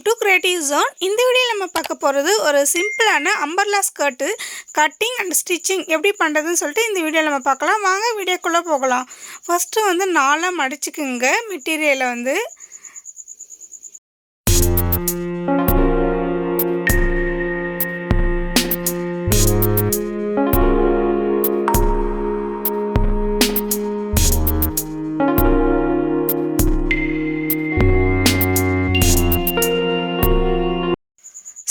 Welcome to creative zone. இந்த வீடியோவில் நம்ம பார்க்க போகிறது ஒரு சிம்பிளான umbrella skirt cutting and stitching எப்படி பண்ணுறதுன்னு சொல்லிட்டு இந்த வீடியோவில் நம்ம பார்க்கலாம். வாங்க வீடியோக்குள்ளே போகலாம். ஃபஸ்ட்டு வந்து 4 மடிச்சுக்குங்க மெட்டீரியலை வந்து.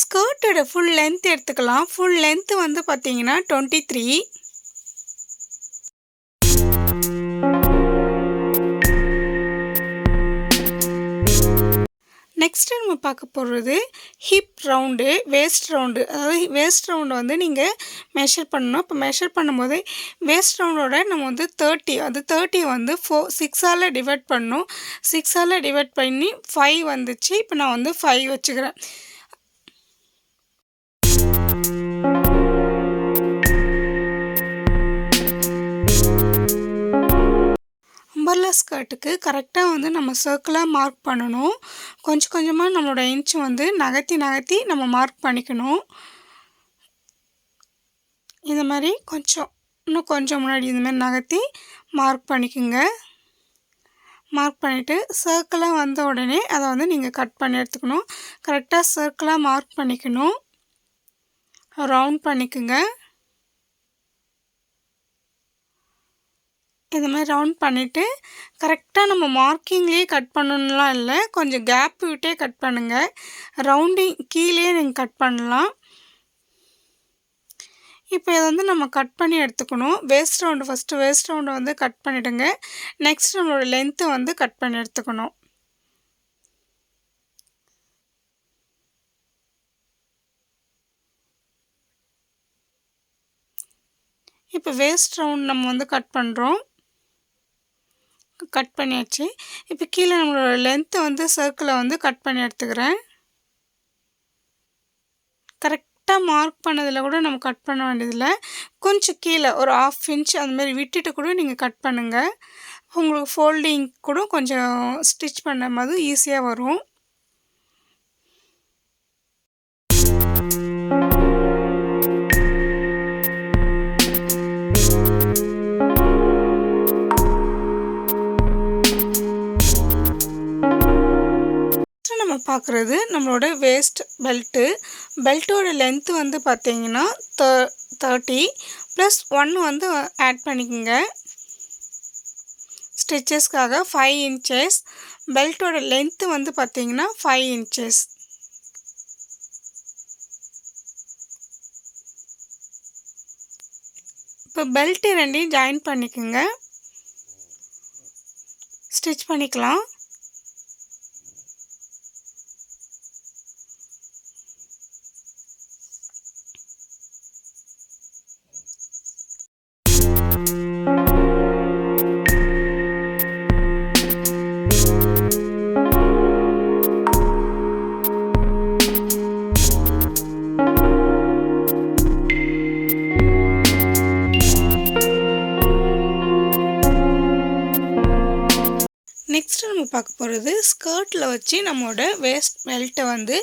ஸ்கர்ட்டோட ஃபுல் லென்த் எடுத்துக்கலாம். ஃபுல் லென்த் வந்து பார்த்தீங்கன்னா 23. நெக்ஸ்ட்டு நம்ம பார்க்க போகிறது ஹிப் ரவுண்டு, வேஸ்ட் ரவுண்டு. அதாவது வேஸ்ட் ரவுண்டு வந்து நீங்கள் மெஷர் பண்ணணும். இப்போ மெஷர் பண்ணும்போது வேஸ்ட் ரவுண்டோட நம்ம வந்து 30, அது 30 வந்து 6ஆல் டிவைட் பண்ணணும். 6ஆல் டிவைட் பண்ணி 5 வந்துச்சு. இப்போ நான் வந்து 5 வச்சுக்கிறேன். அம்பர்லா ஸ்கர்ட்டுக்கு கரெக்டாக வந்து நம்ம சர்க்கிளாக மார்க் பண்ணணும். கொஞ்சம் கொஞ்சமாக நம்மளோட இன்ச் வந்து நகர்த்தி நம்ம மார்க் பண்ணிக்கணும். இந்த மாதிரி இன்னும் கொஞ்சம் முன்னாடி இந்த மாதிரி நகர்த்தி மார்க் பண்ணிக்கோங்க. மார்க் பண்ணிவிட்டு சர்க்கிளாக வந்த உடனே அதை வந்து நீங்கள் கட் பண்ணி எடுத்துக்கணும். கரெக்டாக சர்க்கிளாக மார்க் பண்ணிக்கணும். ரவுண்ட் பண்ணிக்கோங்க. இந்த மாதிரி ரவுண்ட் பண்ணிவிட்டு கரெக்டாக நம்ம மார்க்கிங்லேயே கட் பண்ணணும்லாம் இல்லை, கொஞ்சம் கேப் விட்டே கட் பண்ணுங்கள். ரவுண்டிங் கீழே நீங்கள் கட் பண்ணலாம். இப்போ இதை வந்து நம்ம கட் பண்ணி எடுத்துக்கணும். வேஸ்ட் ரவுண்டு ஃபஸ்ட்டு வேஸ்ட் ரவுண்டை வந்து கட் பண்ணிவிடுங்க. நெக்ஸ்ட் நம்மளோட லென்த்தை வந்து கட் பண்ணி எடுத்துக்கணும். இப்போ வேஸ்ட் ரவுண்ட் நம்ம வந்து கட் பண்ணுறோம். கட் பண்ணியாச்சு. இப்போ கீழே நம்மளோட லென்த்தை வந்து சர்க்கிளை வந்து கட் பண்ணி எடுத்துக்கிறேன். கரெக்டாக மார்க் பண்ணதில் கூட நம்ம கட் பண்ண வேண்டியதில்லை. கொஞ்சம் கீழே ஒரு 1/2 இன்ச் அந்தமாதிரி விட்டுட்டு கூட நீங்கள் கட் பண்ணுங்கள். உங்களுக்கு ஃபோல்டிங் கூட கொஞ்சம் ஸ்டிச் பண்ண மாதிரி ஈஸியாக வரும். நம்ம பார்க்குறது நம்மளோட வேஸ்ட் பெல்ட்டோட லென்த்து வந்து பார்த்தீங்கன்னா 30 + 1 வந்து ஆட் பண்ணிக்கோங்க. ஸ்டிச்சஸ்க்காக 5 இன்ச்சஸ். பெல்ட்டோட லென்த்து வந்து பார்த்தீங்கன்னா 5 இன்ச்சஸ். இப்போ பெல்ட்டு ரெண்டையும் ஜாயின் பண்ணிக்கோங்க. ஸ்டிச் பண்ணிக்கலாம். நெக்ஸ்ட்டு நம்ம பார்க்க போகிறது ஸ்கர்ட்டில் வச்சு நம்மளோட வேஸ்ட் பெல்ட்டை வந்து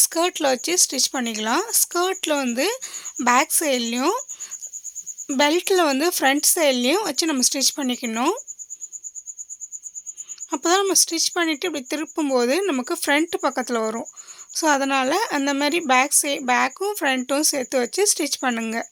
ஸ்கர்ட்டில் வச்சு ஸ்டிச் பண்ணிக்கலாம். ஸ்கர்ட்டில் வந்து பேக் சைட்லேயும் பெல்ட்டில் வந்து ஃப்ரண்ட் சைட்லேயும் வச்சு நம்ம ஸ்டிச் பண்ணிக்கணும். அப்போ தான் நம்ம ஸ்டிச் பண்ணிவிட்டு இப்படி திருப்பும்போது நமக்கு ஃப்ரண்ட் பக்கத்தில் வரும். ஸோ அதனால் அந்த மாதிரி பேக்கும் ஃப்ரண்ட்டும் சேர்த்து வச்சு ஸ்டிச் பண்ணுங்கள்.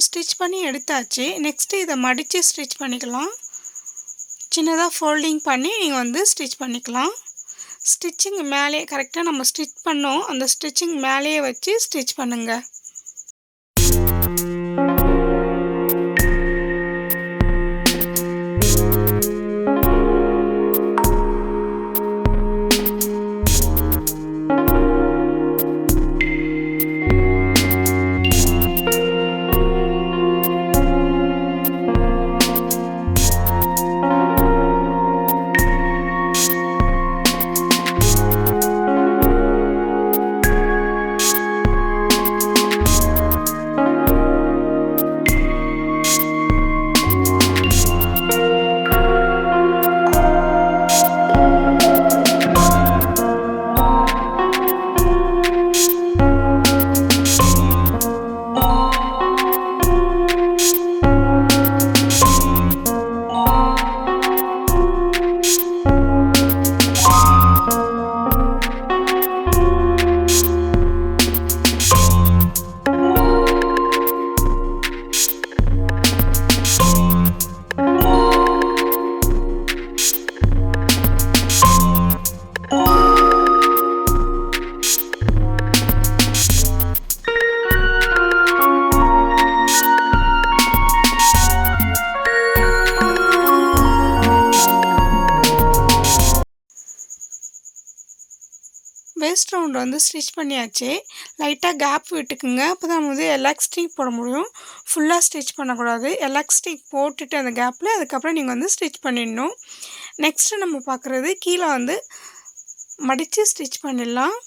ஸ்டிச் பண்ணி எடுத்தாச்சு. நெக்ஸ்ட்டு இதை மடித்து ஸ்டிச் பண்ணிக்கலாம். சின்னதாக ஃபோல்டிங் பண்ணி நீங்கள் வந்து ஸ்டிச் பண்ணிக்கலாம். ஸ்டிச்சிங் மேலேயே கரெக்டாக நம்ம ஸ்டிச் பண்ணோம் அந்த ஸ்டிச்சிங் மேலேயே வச்சு ஸ்டிச் பண்ணுங்கள். வேஸ்ட் ரவுண்ட் வந்து ஸ்டிச் பண்ணியாச்சு. லைட்டாக கேப் விட்டுக்குங்க. அப்போ தான் நம்ம வந்து எலாஸ்டிக் போட முடியும். ஃபுல்லாக ஸ்டிச் பண்ணக்கூடாது. எலாஸ்டிக் போட்டுட்டு அந்த கேப்பில் அதுக்கப்புறம் நீங்கள் வந்து ஸ்டிச் பண்ணிடணும். நெக்ஸ்ட்டு நம்ம பார்க்குறது கீழே வந்து மடித்து ஸ்டிச் பண்ணிடலாம்.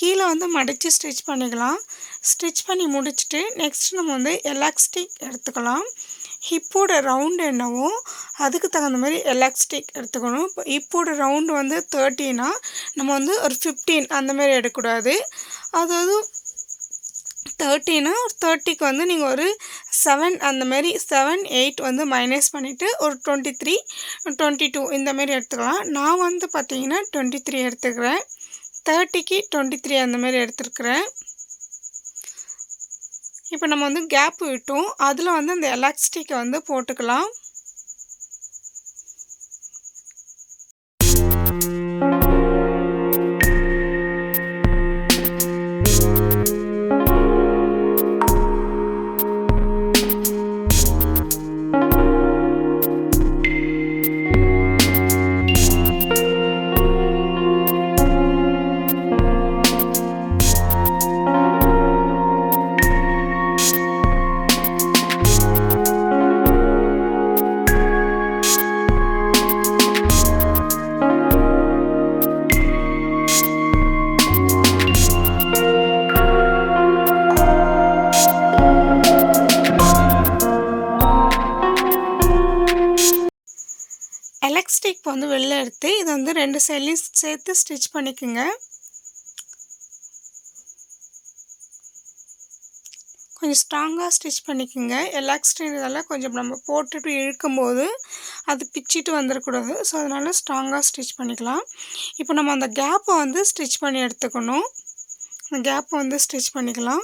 கீழே வந்து மடித்து ஸ்டிச் பண்ணிக்கலாம். ஸ்டிச் பண்ணி முடிச்சுட்டு நெக்ஸ்ட் நம்ம வந்து எலாஸ்டிக் எடுத்துக்கலாம். ஹிப்போட ரவுண்டு என்னவோ அதுக்கு தகுந்த மாதிரி எலாஸ்டிக் எடுத்துக்கணும். இப்போ ஹிப்போட ரவுண்டு வந்து 30னா நம்ம வந்து ஒரு 15 அந்தமாரி எடுக்கக்கூடாது. அதாவது 30னா ஒரு 30க்கு வந்து நீங்கள் ஒரு 7 அந்தமாரி 7, 8 வந்து மைனஸ் பண்ணிவிட்டு ஒரு 23, 22 இந்தமாரி எடுத்துக்கலாம். நான் வந்து பார்த்திங்கன்னா 23 எடுத்துக்கிறேன். 30க்கு 23 அந்தமாரி எடுத்துருக்குறேன். இப்போ நம்ம வந்து கேப் விட்டோம். அதில் வந்து அந்த எலாஸ்டிக்கை வந்து போட்டுக்கலாம். எலாஸ்டிக் வந்து வெளில எடுத்து இதை வந்து 2 சைட்லையும் சேர்த்து ஸ்டிச் பண்ணிக்கோங்க. கொஞ்சம் ஸ்ட்ராங்காக ஸ்டிச் பண்ணிக்கோங்க. எலாஸ்டிக் கொஞ்சம் நம்ம போட்டுட்டு இழுக்கும்போது அது பிச்சிட்டு வந்துடக்கூடாது. ஸோ அதனால் ஸ்ட்ராங்காக ஸ்டிச் பண்ணிக்கலாம். இப்போ நம்ம அந்த கேப்பை வந்து ஸ்டிச் பண்ணி எடுத்துக்கணும். அந்த கேப்பை வந்து ஸ்டிச் பண்ணிக்கலாம்.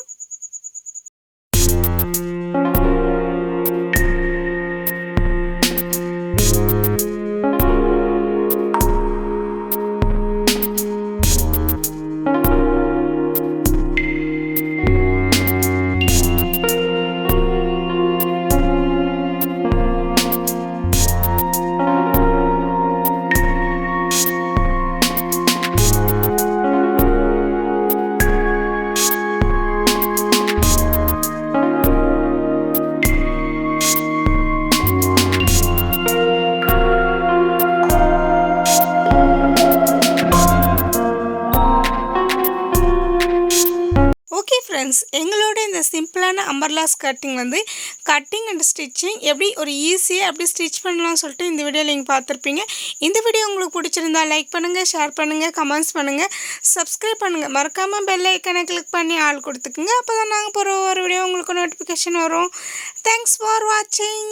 அம்பர்லா ஸ்கர்ட்டிங் வந்து கட்டிங் அண்ட் ஸ்டிச்சிங் எப்படி ஒரு ஈஸியாக எப்படி ஸ்டிச் பண்ணலாம்னு சொல்லிட்டு இந்த வீடியோ நீங்கள் பார்த்துருப்பீங்க. இந்த வீடியோ உங்களுக்கு பிடிச்சிருந்தா லைக் பண்ணுங்கள், ஷேர் பண்ணுங்கள், கமெண்ட்ஸ் பண்ணுங்கள், சப்ஸ்கிரைப் பண்ணுங்கள். மறக்காமல் பெல் ஐக்கனை கிளிக் பண்ணி ஆள் கொடுத்துக்குங்க. அப்போ தான் நாங்கள் போகிற ஒரு வீடியோ உங்களுக்கு நோட்டிஃபிகேஷன் வரும். தேங்க்ஸ் ஃபார் வாட்சிங்.